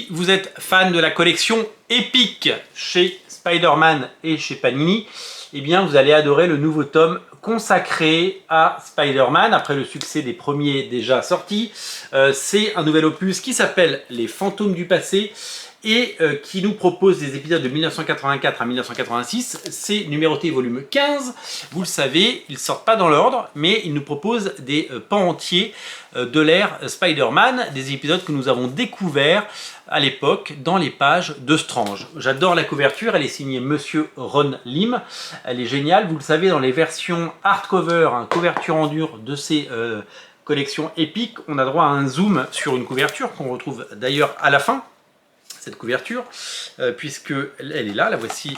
Si vous êtes fan de la collection Epic chez Spider-Man et chez Panini, eh bien vous allez adorer le nouveau tome consacré à Spider-Man après le succès des premiers déjà sortis. C'est un nouvel opus qui s'appelle Les Fantômes du passé et qui nous propose des épisodes de 1984 à 1986. C'est numéroté volume 15. Vous le savez, ils ne sortent pas dans l'ordre, mais ils nous proposent des pans entiers de l'ère Spider-Man, des épisodes que nous avons découverts à l'époque dans les pages de Strange. J'adore la couverture, elle est signée Monsieur Ron Lim, elle est géniale. Vous le savez, dans les versions hardcover, couverture en dur de ces collections épiques, on a droit à un zoom sur une couverture qu'on retrouve d'ailleurs à la fin. Cette couverture, puisque elle est là, la voici,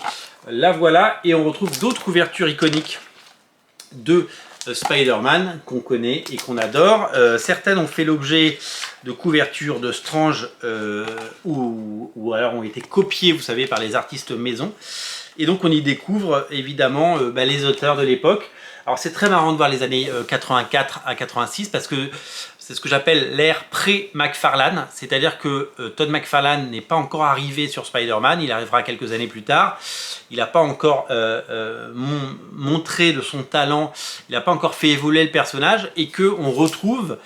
la voilà, et on retrouve d'autres couvertures iconiques de Spider-Man qu'on connaît et qu'on adore. Certaines ont fait l'objet de couvertures de Strange ou alors ont été copiées, vous savez, par les artistes maison. Et donc on y découvre évidemment les auteurs de l'époque. Alors c'est très marrant de voir les années 84 à 86 parce que c'est ce que j'appelle l'ère pré-McFarlane, c'est-à-dire que Todd McFarlane n'est pas encore arrivé sur Spider-Man, il arrivera quelques années plus tard, il n'a pas encore montré de son talent, il n'a pas encore fait évoluer le personnage et qu'on retrouve,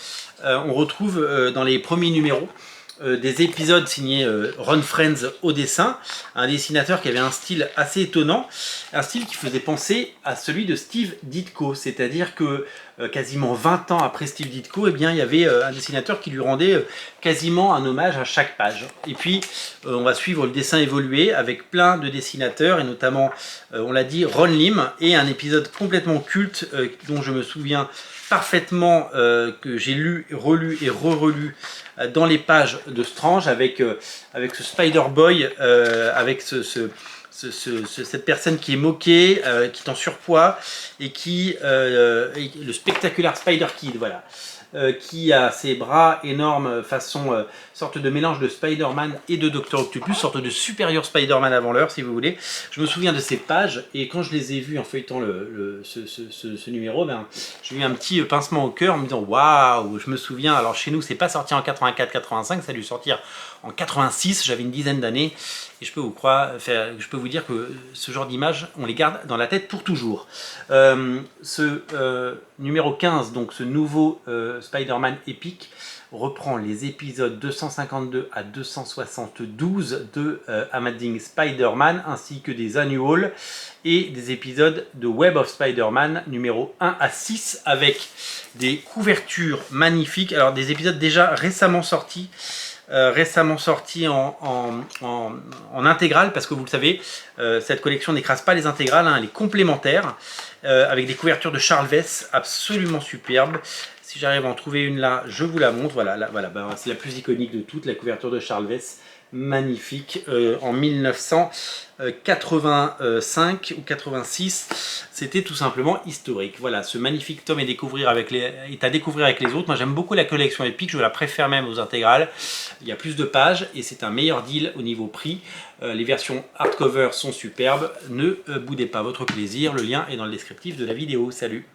dans les premiers numéros des épisodes signés Ron Frenz au dessin, un dessinateur qui avait un style assez étonnant, un style qui faisait penser à celui de Steve Ditko, c'est-à-dire que quasiment 20 ans après Steve Ditko, eh bien, il y avait un dessinateur qui lui rendait quasiment un hommage à chaque page. Et puis on va suivre le dessin évoluer avec plein de dessinateurs, et notamment, on l'a dit, Ron Lim, et un épisode complètement culte dont je me souviens parfaitement, que j'ai lu, relu et re-relu dans les pages de Strange avec ce Spider-Boy, avec cette personne qui est moquée, qui est en surpoids et qui le spectaculaire Spider-Kid, voilà, qui a ses bras énormes façon sorte de mélange de Spider-Man et de Dr Octopus, sorte de supérieur Spider-Man avant l'heure si vous voulez. Je me souviens de ces pages et quand je les ai vues en feuilletant ce numéro, j'ai eu un petit pincement au cœur en me disant waouh. Je me souviens, alors chez nous c'est pas sorti en 84-85, ça a dû sortir en 86, j'avais une dizaine d'années et je peux vous dire que ce genre d'images on les garde dans la tête pour toujours. Numéro 15, donc ce nouveau Spider-Man épique, reprend les épisodes 252 à 272 de Amazing Spider-Man ainsi que des annuals et des épisodes de Web of Spider-Man numéro 1 à 6 avec des couvertures magnifiques. Alors des épisodes déjà récemment sortis en intégrale, parce que vous le savez, cette collection n'écrase pas les intégrales, elle est complémentaire, avec des couvertures de Charles Vess absolument superbes. Si j'arrive à en trouver une là, je vous la montre. Voilà, c'est la plus iconique de toutes, la couverture de Charles Vess, magnifique, en 1985 ou 86. C'était tout simplement historique. Voilà, ce magnifique tome est à découvrir avec les autres. Moi j'aime beaucoup la collection épique, je la préfère même aux intégrales. Il y a plus de pages et c'est un meilleur deal au niveau prix. Les versions hardcover sont superbes. Ne boudez pas votre plaisir, le lien est dans le descriptif de la vidéo. Salut!